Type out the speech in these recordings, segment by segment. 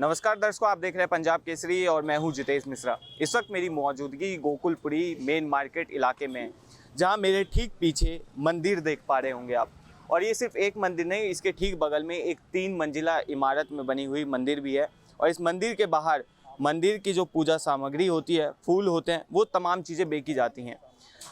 नमस्कार दर्शकों, आप देख रहे हैं पंजाब केसरी और मैं हूं जितेश मिश्रा। इस वक्त मेरी मौजूदगी गोकुलपुरी मेन मार्केट इलाके में है, जहां मेरे ठीक पीछे मंदिर देख पा रहे होंगे आप। और ये सिर्फ एक मंदिर नहीं, इसके ठीक बगल में एक 3 मंजिला इमारत में बनी हुई मंदिर भी है। और इस मंदिर के बाहर मंदिर की जो पूजा सामग्री होती है, फूल होते हैं, वो तमाम चीज़ें बेची जाती हैं।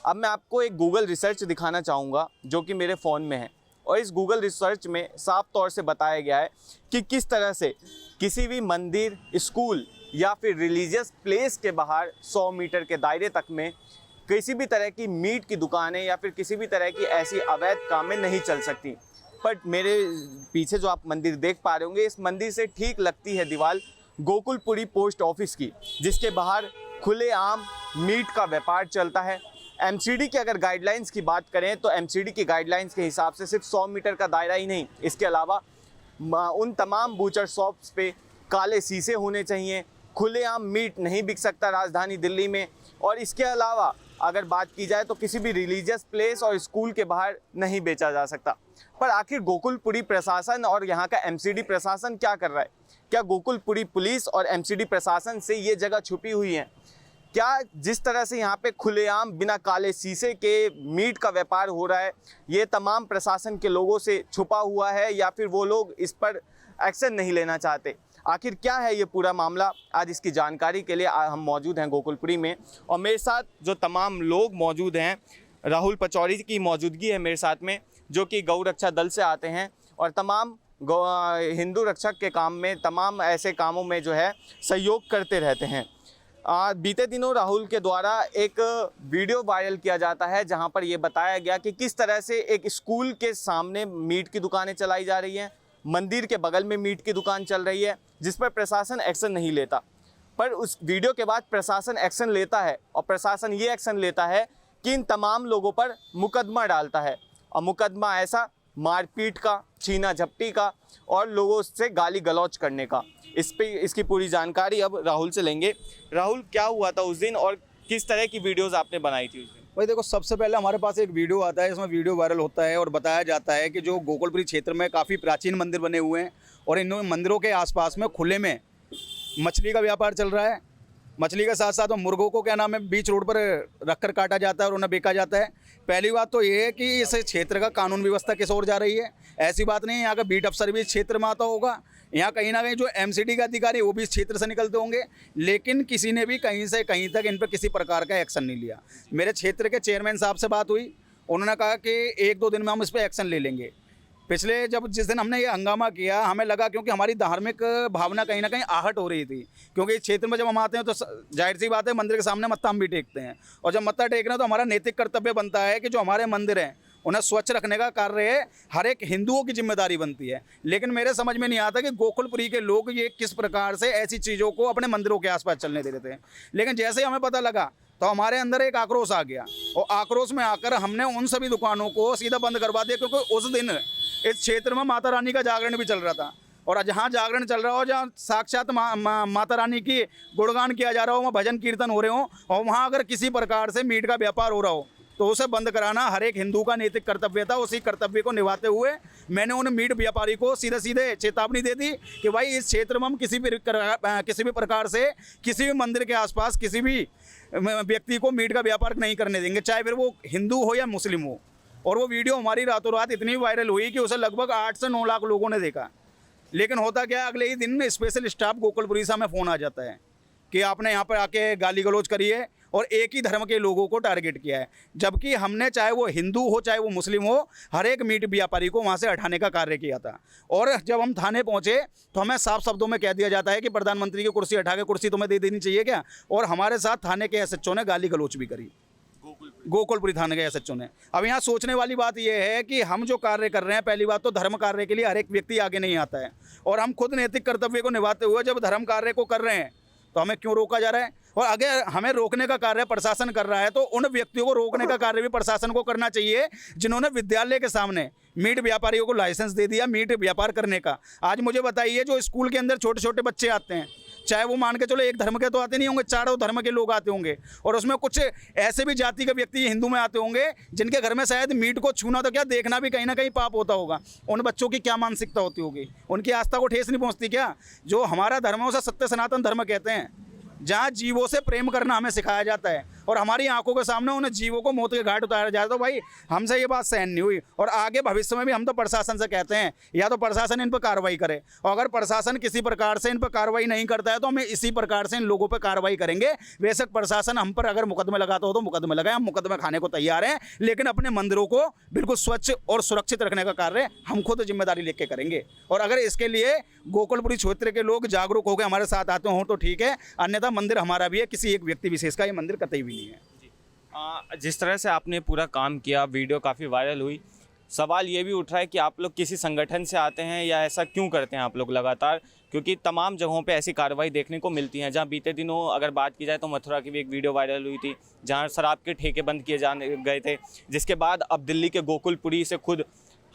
अब मैं आपको एक गूगल रिसर्च दिखाना चाहूँगा जो कि मेरे फ़ोन में है। और इस गूगल रिसर्च में साफ तौर से बताया गया है कि किस तरह से किसी भी मंदिर, स्कूल या फिर रिलीजियस प्लेस के बाहर 100 मीटर के दायरे तक में किसी भी तरह की मीट की दुकानें या फिर किसी भी तरह की ऐसी अवैध कामें नहीं चल सकती। बट मेरे पीछे जो आप मंदिर देख पा रहे होंगे, इस मंदिर से ठीक लगती है दीवार गोकुलपुरी पोस्ट ऑफिस की, जिसके बाहर खुलेआम मीट का व्यापार चलता है। एमसीडी की अगर गाइडलाइंस की बात करें तो एमसीडी की गाइडलाइंस के हिसाब से सिर्फ 100 मीटर का दायरा ही नहीं, इसके अलावा उन तमाम बूचर शॉप्स पे काले शीशे होने चाहिए। खुलेआम मीट नहीं बिक सकता राजधानी दिल्ली में। और इसके अलावा अगर बात की जाए तो किसी भी रिलीजियस प्लेस और स्कूल के बाहर नहीं बेचा जा सकता। पर आखिर गोकुलपुरी प्रशासन और यहाँ का एमसीडी प्रशासन क्या कर रहा है? क्या गोकुलपुरी पुलिस और एमसीडी प्रशासन से ये जगह छुपी हुई है? क्या जिस तरह से यहाँ पे खुलेआम बिना काले शीशे के मीट का व्यापार हो रहा है, ये तमाम प्रशासन के लोगों से छुपा हुआ है या फिर वो लोग इस पर एक्शन नहीं लेना चाहते? आखिर क्या है ये पूरा मामला? आज इसकी जानकारी के लिए हम मौजूद हैं गोकुलपुरी में, और मेरे साथ जो तमाम लोग मौजूद हैं, राहुल पचौरी की मौजूदगी है मेरे साथ में, जो कि गौ रक्षा दल से आते हैं और तमाम हिंदू रक्षक के काम में, तमाम ऐसे कामों में जो है सहयोग करते रहते हैं। बीते दिनों राहुल के द्वारा एक वीडियो वायरल किया जाता है जहां पर यह बताया गया कि किस तरह से एक स्कूल के सामने मीट की दुकानें चलाई जा रही हैं, मंदिर के बगल में मीट की दुकान चल रही है, जिस पर प्रशासन एक्शन नहीं लेता। पर उस वीडियो के बाद प्रशासन एक्शन लेता है, और प्रशासन ये एक्शन लेता है कि इन तमाम लोगों पर मुकदमा डालता है। और मुकदमा ऐसा मारपीट का, छीना झपटी का और लोगों से गाली गलौज करने का। इसकी पूरी जानकारी अब राहुल से लेंगे। राहुल, क्या हुआ था उस दिन और किस तरह की वीडियोस आपने बनाई थी उस दिन? भाई देखो, सबसे पहले हमारे पास एक वीडियो आता है, इसमें वीडियो वायरल होता है और बताया जाता है कि जो गोकुलपुरी क्षेत्र में काफ़ी प्राचीन मंदिर बने हुए हैं और इन मंदिरों के आसपास में खुले में मछली का व्यापार चल रहा है। मछली के साथ साथ मुर्गों को क्या नाम है, बीच रोड पर रखकर काटा जाता है और उन्हें बेचा जाता है। पहली बात तो ये है कि इस क्षेत्र का कानून व्यवस्था किस ओर जा रही है। ऐसी बात नहीं है यहाँ का बीट अफसर भी इस क्षेत्र में आता होगा, यहाँ कहीं ना कहीं जो एमसीडी का अधिकारी वो भी इस क्षेत्र से निकलते होंगे, लेकिन किसी ने भी कहीं से कहीं तक इन पर किसी प्रकार का एक्शन नहीं लिया। मेरे क्षेत्र के चेयरमैन साहब से बात हुई, उन्होंने कहा कि 1-2 दिन में हम इस पर एक्शन ले लेंगे। पिछले जिस दिन हमने ये हंगामा किया, हमें लगा क्योंकि हमारी धार्मिक भावना कहीं ना कहीं आहट हो रही थी, क्योंकि इस क्षेत्र में जब हम आते हैं तो जाहिर सी बात है मंदिर के सामने मत्था हम भी टेकते हैं, और जब मत्था टेक रहे हैं तो हमारा नैतिक कर्तव्य बनता है कि जो हमारे मंदिर हैं उन्हें स्वच्छ रखने का कार्य हर एक हिंदुओं की जिम्मेदारी बनती है। लेकिन मेरे समझ में नहीं आता कि गोकुलपुरी के लोग ये किस प्रकार से ऐसी चीज़ों को अपने मंदिरों के आसपास चलने दे रहे थे। लेकिन जैसे ही हमें पता लगा तो हमारे अंदर एक आक्रोश आ गया, और आक्रोश में आकर हमने उन सभी दुकानों को सीधा बंद करवा दिया, क्योंकि उस दिन इस क्षेत्र में माता रानी का जागरण भी चल रहा था। और जहाँ जागरण चल रहा हो, जहाँ साक्षात माता रानी की गुणगान किया जा रहा हो, वहाँ भजन कीर्तन हो रहे हो, और वहाँ अगर किसी प्रकार से मीट का व्यापार हो रहा हो तो उसे बंद कराना हर एक हिंदू का नैतिक कर्तव्य था। उसी कर्तव्य को निभाते हुए मैंने उन मीट व्यापारी को सीधे सीधे चेतावनी दे दी कि भाई इस क्षेत्र में हम किसी भी प्रकार से किसी भी मंदिर के आसपास किसी भी व्यक्ति को मीट का व्यापार नहीं करने देंगे, चाहे फिर वो हिंदू हो या मुस्लिम हो। और वो वीडियो हमारी रातों रात इतनी वायरल हुई कि उसे लगभग 8 से 9 लाख लोगों ने देखा। लेकिन होता क्या, अगले ही दिन स्पेशल स्टाफ गोकुलपुरी से हमें फ़ोन आ जाता है कि आपने यहाँ पर आके गाली गलौज करी है और एक ही धर्म के लोगों को टारगेट किया है, जबकि हमने चाहे वो हिंदू हो चाहे वो मुस्लिम हो, हर एक मीट व्यापारी को वहाँ से हटाने का कार्य किया था। और जब हम थाने पहुँचे तो हमें साफ शब्दों में कह दिया जाता है कि प्रधानमंत्री की कुर्सी हटा के कुर्सी तुम्हें दे देनी चाहिए क्या। और हमारे साथ थाने के एसएचओ ने गाली गलौज भी करी, गोकुलपुरी थाने के एसएचओ ने। अब यहाँ सोचने वाली बात यह है कि हम जो कार्य कर रहे हैं, पहली बात तो धर्म कार्य के लिए हर एक व्यक्ति आगे नहीं आता है, और हम खुद नैतिक कर्तव्य को निभाते हुए जब धर्म कार्य को कर रहे हैं तो हमें क्यों रोका जा रहा है। और अगर हमें रोकने का कार्य प्रशासन कर रहा है तो उन व्यक्तियों को रोकने का कार्य भी प्रशासन को करना चाहिए जिन्होंने विद्यालय के सामने मीट व्यापारियों को लाइसेंस दे दिया मीट व्यापार करने का। आज मुझे बताइए, जो स्कूल के अंदर छोटे छोटे बच्चे आते हैं चाहे वो मान के चलो एक धर्म के तो आते नहीं होंगे, चारों धर्म के लोग आते होंगे, और उसमें कुछ ऐसे भी जाति के व्यक्ति हिंदू में आते होंगे जिनके घर में शायद मीट को छूना तो क्या देखना भी कहीं ना कहीं पाप होता होगा। उन बच्चों की क्या मानसिकता होती होगी, उनकी आस्था को ठेस नहीं पहुंचती क्या? जो हमारा धर्म है उसे सत्य सनातन धर्म कहते हैं, जहाँ जीवों से प्रेम करना हमें सिखाया जाता है और हमारी आंखों के सामने उन जीवों को मौत के घाट उतारा जाता है। तो भाई हमसे ये बात सहन नहीं हुई, और आगे भविष्य में भी हम तो प्रशासन से कहते हैं या तो प्रशासन इन पर कार्रवाई करे, और अगर प्रशासन किसी प्रकार से इन पर कार्रवाई नहीं करता है तो हमें इसी प्रकार से इन लोगों पर कार्रवाई करेंगे। बेशक प्रशासन हम पर अगर मुकदमे लगाता हो तो मुकदमे लगाए, हम मुकदमे खाने को तैयार हैं, लेकिन अपने मंदिरों को बिल्कुल स्वच्छ और सुरक्षित रखने का कार्य हम खुद जिम्मेदारी लेके करेंगे। और अगर इसके लिए गोकुलपुरी क्षेत्र के लोग जागरूक होकर हमारे साथ आते हों तो ठीक है, अन्यथा मंदिर हमारा भी है, किसी एक व्यक्ति विशेष का ये मंदिर कतई भी नहीं है। जिस तरह से आपने पूरा काम किया, वीडियो काफ़ी वायरल हुई, सवाल ये भी उठ रहा है कि आप लोग किसी संगठन से आते हैं या ऐसा क्यों करते हैं आप लोग लगातार? क्योंकि तमाम जगहों पे ऐसी कार्रवाई देखने को मिलती हैं। जहां बीते दिनों अगर बात की जाए तो मथुरा की भी एक वीडियो वायरल हुई थी जहां शराब के ठेके बंद किए जाने गए थे, जिसके बाद अब दिल्ली के गोकुलपुरी से खुद,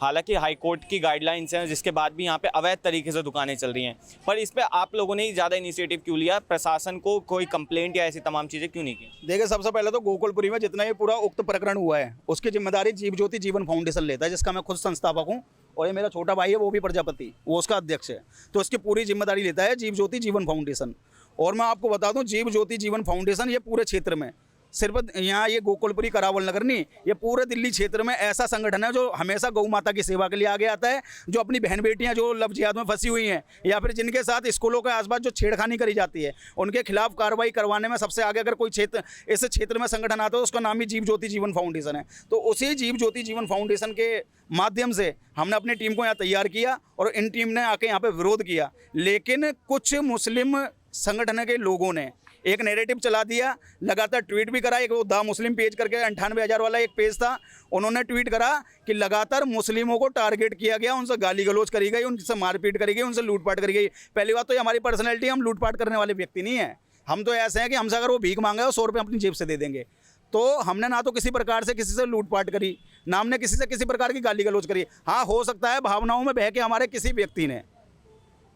हालांकि हाई कोर्ट की गाइडलाइंस हैं, जिसके बाद भी यहाँ पे अवैध तरीके से दुकानें चल रही हैं, पर इस पे आप लोगों ने ज़्यादा इनिशिएटिव क्यों लिया? प्रशासन को कोई कंप्लेंट या ऐसी तमाम चीज़ें क्यों नहीं की? देखिए, सबसे पहले तो गोकुलपुरी में जितना ये पूरा उक्त प्रकरण हुआ है उसकी जिम्मेदारी जीव ज्योति जीवन फाउंडेशन लेता है, जिसका मैं खुद संस्थापक हूँ, और ये मेरा छोटा भाई है वो भी प्रजापति, वो उसका अध्यक्ष है। तो इसकी पूरी जिम्मेदारी लेता है जीव ज्योति जीवन फाउंडेशन। और मैं आपको बता दूं, जीव ज्योति जीवन फाउंडेशन ये पूरे क्षेत्र में, सिर्फ यहाँ ये गोकुलपुरी करावल नगर नहीं, ये पूरे दिल्ली क्षेत्र में ऐसा संगठन है जो हमेशा गौ माता की सेवा के लिए आगे आता है। जो अपनी बहन बेटियाँ जो लव जिहाद में फंसी हुई हैं या फिर जिनके साथ स्कूलों के आसपास जो छेड़खानी करी जाती है, उनके खिलाफ कार्रवाई करवाने में सबसे आगे अगर कोई क्षेत्र, इस क्षेत्र में संगठन आता है उसका नाम ही जीव ज्योति जीवन फाउंडेशन है। तो उसी जीव ज्योति जीवन फाउंडेशन के माध्यम से हमने अपनी टीम को यहाँ तैयार किया और इन टीम ने आके यहाँ पे विरोध किया। लेकिन कुछ मुस्लिम संगठन के लोगों ने एक नैरेटिव चला दिया, लगातार ट्वीट भी करा। एक वो द मुस्लिम पेज करके 98,000 वाला एक पेज था, उन्होंने ट्वीट करा कि लगातार मुस्लिमों को टारगेट किया गया, उनसे गाली गलौज करी गई, उनसे मारपीट करी गई, उनसे लूटपाट करी गई। पहली बात तो ये हमारी पर्सनैलिटी, हम लूटपाट करने वाले व्यक्ति नहीं है। हम तो ऐसे हैं कि हमसे अगर वो भीख मांगे तो 100 रुपये अपनी जेब से दे देंगे। तो हमने ना तो किसी प्रकार से किसी से लूटपाट करी, ना हमने किसी से किसी प्रकार की गाली गलौज करी। हाँ, हो सकता है भावनाओं में बह के हमारे किसी व्यक्ति ने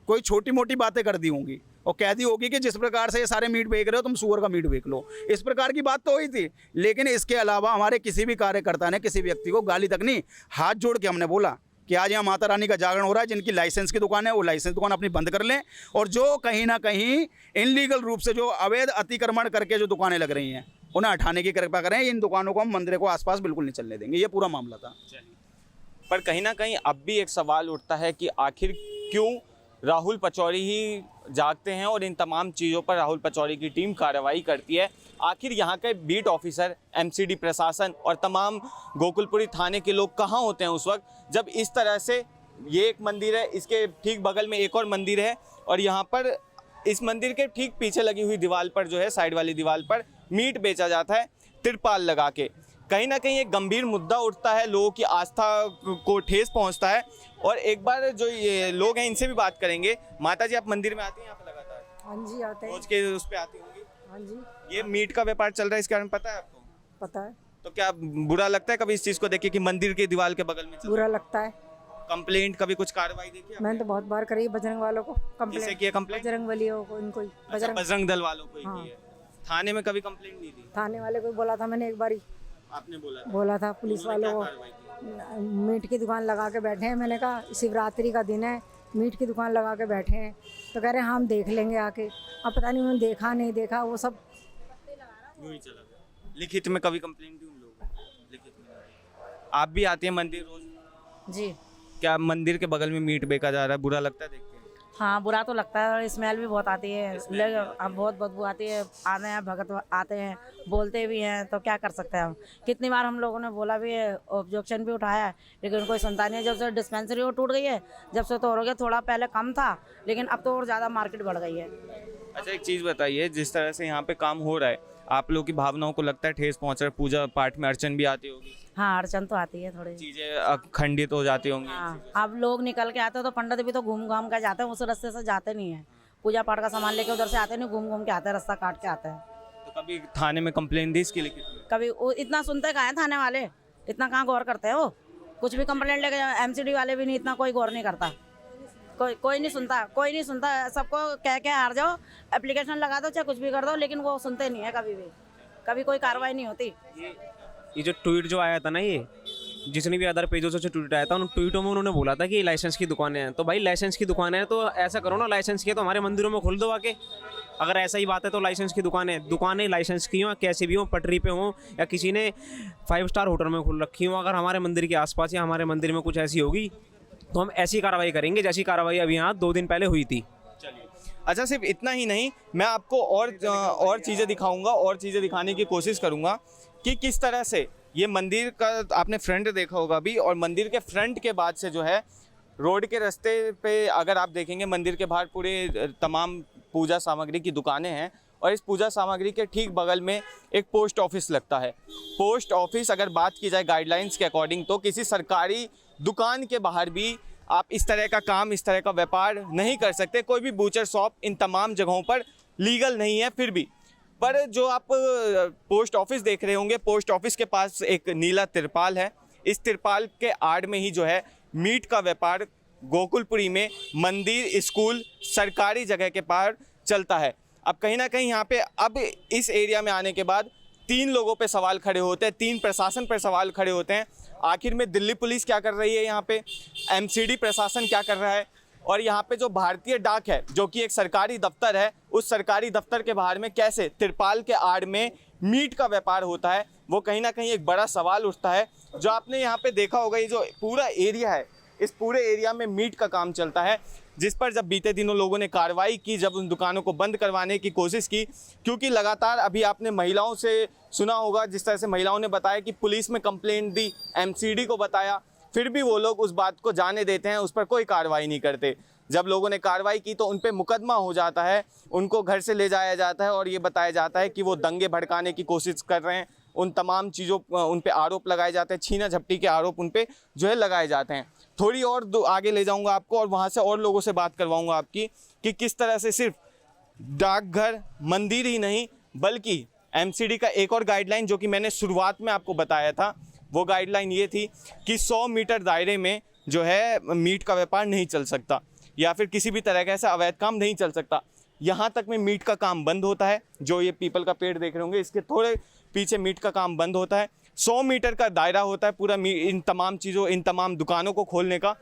कोई छोटी मोटी बातें कर दी होंगी और कह दी होगी कि जिस प्रकार से ये सारे मीट बेच रहे हो तुम सुअर का मीट बेच लो, इस प्रकार की बात तो हुई थी। लेकिन इसके अलावा हमारे किसी भी कार्यकर्ता ने किसी व्यक्ति को गाली तक नहीं। हाथ जोड़ के हमने बोला कि आज यहाँ माता रानी का जागरण हो रहा है, जिनकी लाइसेंस की दुकान है वो लाइसेंस दुकान अपनी बंद कर लें, और जो कहीं ना कहीं इनलीगल रूप से जो अवैध अतिक्रमण करके जो दुकानें लग रही हैं उन्हें हटाने की कृपा करें। इन दुकानों को हम मंदिर को आसपास बिल्कुल नहीं चलने देंगे। ये पूरा मामला था। पर कहीं ना कहीं अब भी एक सवाल उठता है कि आखिर क्यों राहुल पचौरी ही जागते हैं और इन तमाम चीज़ों पर राहुल पचौरी की टीम कार्रवाई करती है। आखिर यहाँ के बीट ऑफिसर, एमसीडी प्रशासन और तमाम गोकुलपुरी थाने के लोग कहाँ होते हैं उस वक्त जब इस तरह से ये एक मंदिर है, इसके ठीक बगल में एक और मंदिर है, और यहाँ पर इस मंदिर के ठीक पीछे लगी हुई दीवार पर जो है, साइड वाली दीवार पर मीट बेचा जाता है तिरपाल लगा के। कहीं ना कहीं एक गंभीर मुद्दा उठता है, लोगों की आस्था को ठेस पहुंचता है। और एक बार जो ये लोग हैं इनसे भी बात करेंगे। माता जी, आप मंदिर में आती हैं यहाँ पे लगातार? हाँ जी, आते हैं। रोज के उस पे आती होंगी? हाँ जी। ये मीट का व्यापार चल रहा है, इसके बारे में पता है आपको? पता है। तो क्या बुरा लगता है कभी इस चीज़ को देख के कि मंदिर के दीवार के बगल में चल बुरा लगता है। कंप्लेंट कभी कुछ कार्रवाई देखी आपने? मैंने तो बहुत बार करी है बजरंग वालों को किससे कंप्लेंट। की है कंप्लेंट? बजरंग बलियों को, इनको ही अच्छा, बजरंग दल वालों को ही हाँ। की है। थाने में कभी कंप्लेंट नहीं दी? थाने वाले को बोला था मैंने, एक बार आपने बोला था पुलिस उन्होंने वालों क्या को। कार्रवाई की? मीट की दुकान लगा के बैठे हैं। मैंने कहा शिवरात्रि का दिन है, मीट की दुकान लगा के बैठे हैं। तो कह रहे हैं हम देख लेंगे आके। अब पता नहीं उन्होंने देखा नहीं देखा, वो सब यूं ही चला गया। लिखित में कभी कंप्लेंट दी उन लोगों को? लिखित में। आप भी आती हैं मंदिर रोज? जी क्या मंदिर के बगल में मीट बेचा जा रहा है, बुरा लगता है देख के? हाँ, बुरा तो लगता है और स्मेल भी बहुत आती है। लोग अब बहुत बदबू आती है। आते हैं भगत आते हैं, बोलते भी हैं, तो क्या कर सकते हैं हम। कितनी बार हम लोगों ने बोला भी है, ऑब्जेक्शन भी उठाया है, लेकिन कोई सुनता नहीं है। जब से डिस्पेंसरी वो टूट गई है, जब से तो हो गया, थोड़ा पहले कम था लेकिन अब तो और ज़्यादा मार्केट बढ़ गई है। अच्छा, एक चीज़ बताइए, जिस तरह से यहाँ पे काम हो रहा है, आप लोग की भावनाओं को लगता है ठेस पहुँच रहा है? पूजा पाठ में अड़चन भी आती होगी, हाँ, अड़चन तो आती है थोड़ी। चीज़ें खंडित हो जाती होंगी। हाँ, अब लोग निकल के आते हैं तो पंडित भी तो घूम घाम के जाते हैं, उस रास्ते से जाते नहीं है। पूजा पाठ का सामान लेके उधर से आते नहीं, घूम घूम के आते हैं, रास्ता काट के आते हैं। तो कभी थाने में कंप्लेंट दी इसकी लिखित में? कभी वो इतना सुनते कहाँ हैं थाने वाले, इतना कहाँ गौर करते हैं वो। कुछ भी कंप्लेंट लेके एमसीडी वाले भी नहीं, इतना कोई गौर नहीं करता। कोई नहीं सुनता, सबको कह के हार जाओ, एप्लीकेशन लगा दो चाहे कुछ भी कर दो, लेकिन वो सुनते नहीं है कभी कोई कार्रवाई नहीं होती। ये जो ट्वीट जो आया था ना, ये जितने भी अदर पेजों से जो ट्वीट आया था, उन ट्वीटों में उन्होंने बोला था कि लाइसेंस की दुकानें हैं। तो भाई लाइसेंस की दुकानें हैं तो ऐसा करो ना, लाइसेंस की है तो हमारे मंदिरों में खोल दो आके। अगर ऐसा ही बात है तो लाइसेंस की दुकानें लाइसेंस की हों, कैसी भी हों, पटरी पे हों या किसी ने 5 स्टार होटल में खोल रखी हों, अगर हमारे मंदिर के आसपास या हमारे मंदिर में कुछ ऐसी होगी तो हम ऐसी कार्रवाई करेंगे जैसी कार्रवाई अभी यहाँ 2 दिन पहले हुई थी। अच्छा, सिर्फ इतना ही नहीं, मैं आपको और चीज़ें दिखाऊंगा, और चीज़ें दिखाने की कोशिश करूंगा कि किस तरह से ये मंदिर का आपने फ्रंट देखा होगा अभी, और मंदिर के फ्रंट के बाद से जो है रोड के रास्ते पे अगर आप देखेंगे मंदिर के बाहर पूरे तमाम पूजा सामग्री की दुकानें हैं, और इस पूजा सामग्री के ठीक बगल में एक पोस्ट ऑफिस लगता है। पोस्ट ऑफिस अगर बात की जाए गाइडलाइंस के अकॉर्डिंग तो किसी सरकारी दुकान के बाहर भी आप इस तरह का काम, इस तरह का व्यापार नहीं कर सकते। कोई भी बूचर शॉप इन तमाम जगहों पर लीगल नहीं है। फिर भी पर जो आप पोस्ट ऑफिस देख रहे होंगे, पोस्ट ऑफिस के पास एक नीला तिरपाल है। इस तिरपाल के आड़ में ही जो है मीट का व्यापार गोकुलपुरी में मंदिर, स्कूल, सरकारी जगह के पार चलता है। अब कहीं ना कहीं यहाँ पे अब इस एरिया में आने के बाद 3 लोगों पे सवाल खड़े होते हैं, 3 प्रशासन पर सवाल खड़े होते हैं। आखिर में दिल्ली पुलिस क्या कर रही है यहाँ पे, एमसीडी प्रशासन क्या कर रहा है, और यहाँ पे जो भारतीय डाक है जो कि एक सरकारी दफ्तर है, उस सरकारी दफ्तर के बाहर में कैसे तिरपाल के आड़ में मीट का व्यापार होता है, वो कहीं ना कहीं एक बड़ा सवाल उठता है। जो आपने यहाँ पे देखा होगा, ये जो पूरा एरिया है, इस पूरे एरिया में मीट का काम चलता है, जिस पर जब बीते दिनों लोगों ने कार्रवाई की, जब उन दुकानों को बंद करवाने की कोशिश की, क्योंकि लगातार अभी आपने महिलाओं से सुना होगा जिस तरह से महिलाओं ने बताया कि पुलिस में कंप्लेंट दी, एमसीडी को बताया, फिर भी वो लोग उस बात को जाने देते हैं, उस पर कोई कार्रवाई नहीं करते। जब लोगों ने कार्रवाई की तो उन पे मुकदमा हो जाता है, उनको घर से ले जाया जाता है और ये बताया जाता है कि वो दंगे भड़काने की कोशिश कर रहे हैं। उन तमाम चीज़ों उन पे आरोप लगाए जाते हैं, छीना झपटी के आरोप उन पे जो है लगाए जाते हैं। थोड़ी और आगे ले जाऊंगा आपको और वहाँ से और लोगों से बात करवाऊंगा आपकी कि किस तरह से सिर्फ डाकघर, मंदिर ही नहीं बल्कि एमसीडी का एक और गाइडलाइन जो कि मैंने शुरुआत में आपको बताया था, वो गाइडलाइन ये थी कि 100 मीटर दायरे में जो है मीट का व्यापार नहीं चल सकता या फिर किसी भी तरह का ऐसा अवैध काम नहीं चल सकता। यहाँ तक में मीट का काम बंद होता है। जो ये पीपल का पेड़ देख रहे होंगे, इसके थोड़े पीछे मीट का काम बंद होता है। 100 मीटर का दायरा होता है पूरा इन तमाम चीज़ों, इन तमाम दुकानों को खोलने का।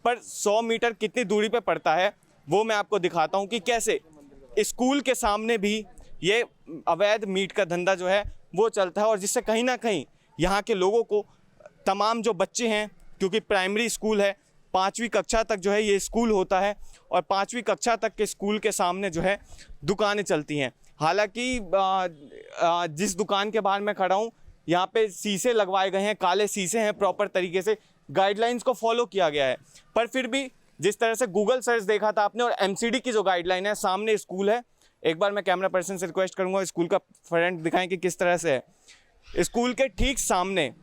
पर 100 मीटर कितनी दूरी पे पड़ता है वो मैं आपको दिखाता हूँ कि कैसे स्कूल के सामने भी ये अवैध मीट का धंधा जो है वो चलता है, और जिससे कहीं ना कहीं यहाँ के लोगों को, तमाम जो बच्चे हैं, क्योंकि प्राइमरी स्कूल है, 5वीं कक्षा तक जो है ये स्कूल होता है, और 5वीं कक्षा तक के स्कूल के सामने जो है दुकानें चलती हैं। हालांकि जिस दुकान के बाहर मैं खड़ा हूँ यहाँ पे शीशे लगवाए गए हैं, काले शीशे हैं, प्रॉपर तरीके से गाइडलाइंस को फॉलो किया गया है। पर फिर भी जिस तरह से गूगल सर्च देखा था आपने और एमसीडी की जो गाइडलाइन है, सामने स्कूल है। एक बार मैं कैमरा पर्सन से रिक्वेस्ट करूँगा स्कूल का फ्रंट दिखाएं कि किस तरह से है। स्कूल के ठीक सामने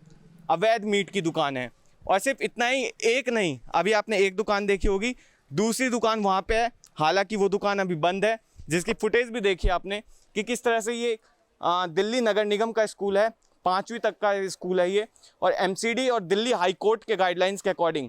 अवैध मीट की दुकान है, और सिर्फ इतना ही, एक नहीं, अभी आपने एक दुकान देखी होगी, दूसरी दुकान वहाँ पे है। हालांकि वो दुकान अभी बंद है, जिसकी फुटेज भी देखी आपने कि किस तरह से ये दिल्ली नगर निगम का स्कूल है, 5वीं तक का स्कूल है ये, और एमसीडी और दिल्ली हाई कोर्ट के गाइडलाइंस के अकॉर्डिंग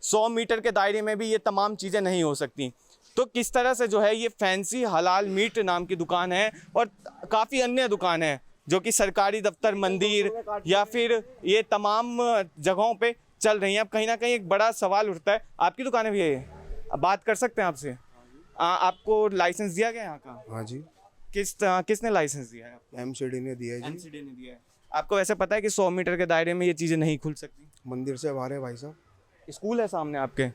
100 मीटर के दायरे में भी ये तमाम चीज़ें नहीं हो सकती। तो किस तरह से जो है ये फैंसी हलाल मीट नाम की दुकान है, और काफ़ी अन्य दुकान है जो कि सरकारी दफ्तर, मंदिर या फिर ये तमाम जगहों पे चल रही हैं। अब कहीं ना कहीं एक बड़ा सवाल उठता है। आपकी दुकान भी है, अब बात कर सकते हैं आपसे? आपको लाइसेंस दिया गया यहाँ का? हाँ जी। किसने लाइसेंस दिया है? एमसीडी ने दिया है जी। एमसीडी ने दिया है। आपको वैसे पता है कि 100 मीटर के दायरे में ये चीज़ें नहीं खुल सकती? मंदिर से बाहर है भाई साहब। स्कूल है सामने आपके?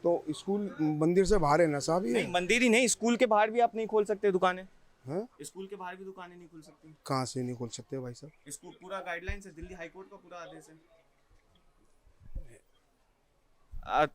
तो स्कूल मंदिर से बाहर है ना साहब ये? नहीं, मंदिर ही नहीं, स्कूल के बाहर भी आप नहीं खोल सकते दुकानें? हैं? स्कूल के बाहर भी दुकानें नहीं खुल सकती? कहाँ से नहीं खोल सकते भाई साहब? स्कूल पूरा गाइडलाइन है, दिल्ली हाई कोर्ट का पूरा आदेश है।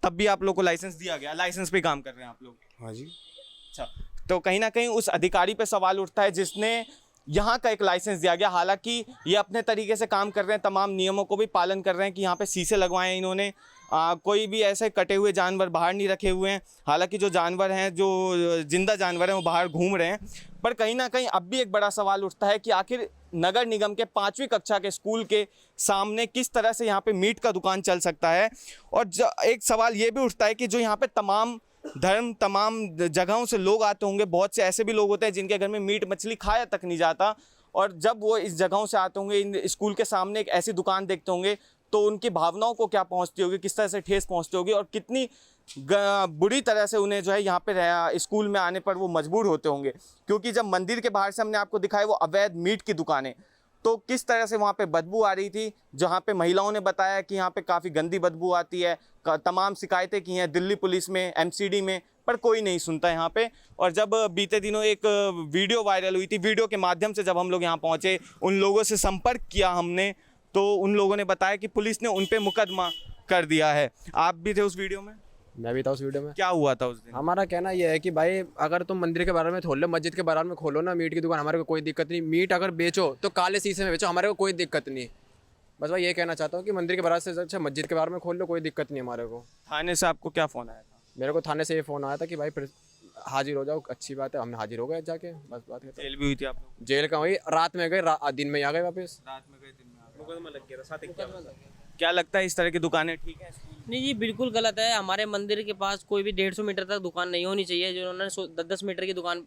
तब भी आप लोग को लाइसेंस दिया गया, लाइसेंस पे काम कर रहे हैं आप लोग? हाँ जी। अच्छा, तो कहीं ना कहीं उस अधिकारी पे सवाल उठता है जिसने यहाँ का एक लाइसेंस दिया गया। हालांकि ये अपने तरीके से काम कर रहे हैं, तमाम नियमों को भी पालन कर रहे हैं कि यहाँ पे शीशे लगवाए हैं इन्होंने, कोई भी ऐसे कटे हुए जानवर बाहर नहीं रखे हुए हैं। हालांकि जो जानवर हैं, जो जिंदा जानवर हैं, वो बाहर घूम रहे हैं। पर कहीं ना कहीं अब भी एक बड़ा सवाल उठता है कि आखिर नगर निगम के 5वीं कक्षा के स्कूल के सामने किस तरह से यहाँ पे मीट का दुकान चल सकता है। और एक सवाल ये भी उठता है कि जो यहाँ पे तमाम धर्म तमाम जगहों से लोग आते होंगे। बहुत से ऐसे भी लोग होते हैं जिनके घर में मीट मछली खाया तक नहीं जाता, और जब वो इस जगहों से आते होंगे, इन स्कूल के सामने एक ऐसी दुकान देखते होंगे, तो उनकी भावनाओं को क्या पहुंचती होगी, किस तरह से ठेस पहुंचती होगी, और कितनी बुरी तरह से उन्हें जो है यहाँ पे स्कूल में आने पर वो मजबूर होते होंगे। क्योंकि जब मंदिर के बाहर से हमने आपको दिखाया वो अवैध मीट की दुकानें, तो किस तरह से वहाँ पे बदबू आ रही थी, जहाँ पे महिलाओं ने बताया कि यहाँ पे काफ़ी गंदी बदबू आती है। तमाम शिकायतें की हैं दिल्ली पुलिस में, एमसीडी में, पर कोई नहीं सुनता यहाँ पे। और जब बीते दिनों एक वीडियो वायरल हुई थी, वीडियो के माध्यम से जब हम लोग यहाँ पहुँचे, उन लोगों से संपर्क किया हमने, तो उन लोगों ने बताया कि पुलिस ने उन पर मुकदमा कर दिया है। आप भी थे उस वीडियो में? मैं भी था उस वीडियो में। क्या हुआ था उस दिन? हमारा कहना यह है कि भाई अगर तुम मंदिर के बारे में खोल लो, मस्जिद के बारे में खोलो ना मीट की दुकान, हमारे को कोई दिक्कत नहीं। मीट अगर बेचो तो काले शीशे में बेचो, हमारे को कोई दिक्कत नहीं। बस भाई ये कहना चाहता हूँ कि मंदिर के बारे से अच्छा मस्जिद के बारे में खोल लो, कोई दिक्कत नहीं हमारे को। थाने से आपको क्या फ़ोन आया था? मेरे को थाने से ये फ़ोन आया था कि भाई फिर हाजिर हो जाओ, अच्छी बात है। हमने हाजिर हो गए जाके, बस बात है। जेल भी हुई थी आप लोग? जेल का वही रात में गए, दिन में आ गए वापस। रात में गए, दिन में आ गए। मुकदमा लग गया था। क्या लगता है इस तरह की दुकानें ठीक है? नहीं जी, बिल्कुल गलत है। हमारे मंदिर के पास कोई भी 150 मीटर तक दुकान नहीं होनी चाहिए। जो उन्होंने 10-10 मीटर की दुकान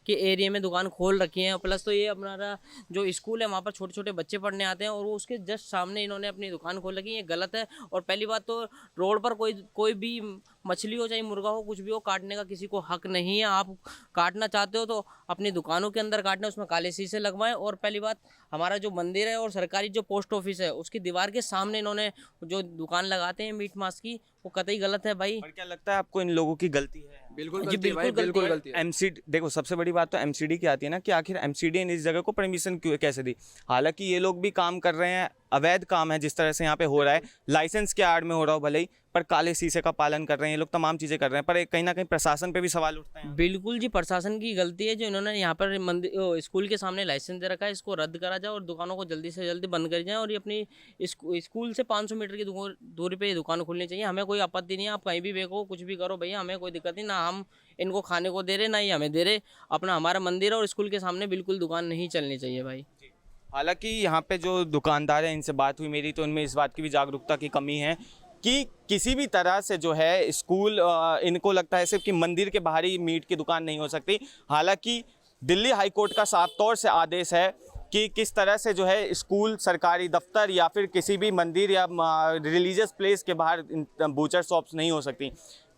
के एरिया में दुकान खोल रखी है। प्लस तो ये अपना जो स्कूल है वहाँ पर छोटे छोटे बच्चे पढ़ने आते हैं, और वो उसके जस्ट सामने इन्होंने अपनी दुकान खोल रखी है। ये गलत है। और पहली बात तो रोड पर कोई भी मछली हो चाहे मुर्गा हो, कुछ भी हो, काटने का किसी को हक नहीं है। आप काटना चाहते हो तो अपनी दुकानों के अंदर काटना, उसमें काले शीशे लगवाएं। और पहली बात, हमारा जो मंदिर है और सरकारी जो पोस्ट ऑफिस है उसकी दीवार के सामने इन्होंने जो दुकान लगाते हैं मीट मांस की, वो कतई गलत है भाई। और क्या लगता है आपको इन लोगों की गलती है? बिल्कुल जी, गलती है भाई, बिल्कुल बिल्कुल गलती गलती है। एमसीडी, देखो सबसे बड़ी बात तो एमसीडी की आती है ना, कि आखिर एमसीडी ने इस जगह को परमिशन क्यों कैसे दी। हालांकि ये लोग भी काम कर रहे हैं, अवैध काम है जिस तरह से यहाँ पे हो रहा है, लाइसेंस के आड़ में हो रहा हो भले ही, पर काले शीशे का पालन कर रहे हैं ये लोग, तमाम चीज़ें कर रहे हैं। पर कहीं ना कहीं प्रशासन पे भी सवाल उठते हैं। बिल्कुल जी, प्रशासन की गलती है जो इन्होंने यहाँ पर मंदिर स्कूल के सामने लाइसेंस दे रखा है। इसको रद्द करा जाए और दुकानों को जल्दी से जल्दी बंद करी जाए, और ये अपनी स्कूल से 500 मीटर की दूरी पे ये दुकान खोलनी चाहिए। हमें कोई आपत्ति नहीं है, आप कहीं भी बेचो, कुछ भी करो भैया, हमें कोई दिक्कत नहीं। ना हम इनको खाने को दे रहे, ना ही हमें दे रहे। अपना हमारा मंदिर है और स्कूल के सामने बिल्कुल दुकान नहीं चलनी चाहिए भाई। हालांकि यहाँ पे जो दुकानदार हैं, इनसे बात हुई मेरी, तो उनमें इस बात की भी जागरूकता की कमी है कि किसी भी तरह से जो है स्कूल, इनको लगता है सिर्फ कि मंदिर के बाहर ही मीट की दुकान नहीं हो सकती। हालांकि दिल्ली हाई कोर्ट का साफ तौर से आदेश है कि किस तरह से जो है स्कूल, सरकारी दफ्तर या फिर किसी भी मंदिर या रिलीजियस प्लेस के बाहर बूचर शॉप्स नहीं हो सकती।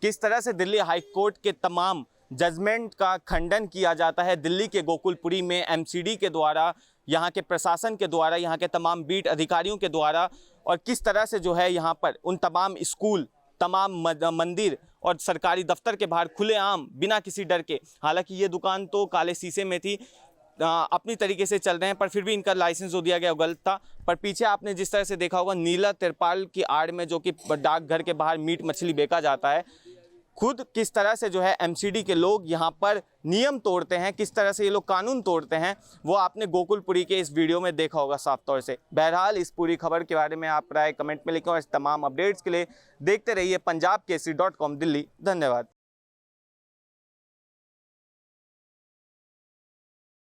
किस तरह से दिल्ली हाई कोर्ट के तमाम जजमेंट का खंडन किया जाता है दिल्ली के गोकुलपुरी में एमसीडी के द्वारा, यहाँ के प्रशासन के द्वारा, यहाँ के तमाम बीट अधिकारियों के द्वारा, और किस तरह से जो है यहाँ पर उन तमाम स्कूल, तमाम मंदिर और सरकारी दफ्तर के बाहर खुलेआम बिना किसी डर के, हालांकि ये दुकान तो काले शीशे में थी, अपनी तरीके से चल रहे हैं, पर फिर भी इनका लाइसेंस जो दिया गया वो गलत था। पर पीछे आपने जिस तरह से देखा होगा नीला तिरपाल की आड़ में जो कि डाकघर के बाहर मीट मछली बेचा जाता है, खुद किस तरह से जो है एमसीडी के लोग यहाँ पर नियम तोड़ते हैं, किस तरह से ये लोग कानून तोड़ते हैं, वो आपने गोकुलपुरी के इस वीडियो में देखा होगा साफ तौर से। बहरहाल इस पूरी खबर के बारे में आप राय कमेंट में लिखें, और इस तमाम अपडेट्स के लिए देखते रहिए punjabkesari.com दिल्ली। धन्यवाद।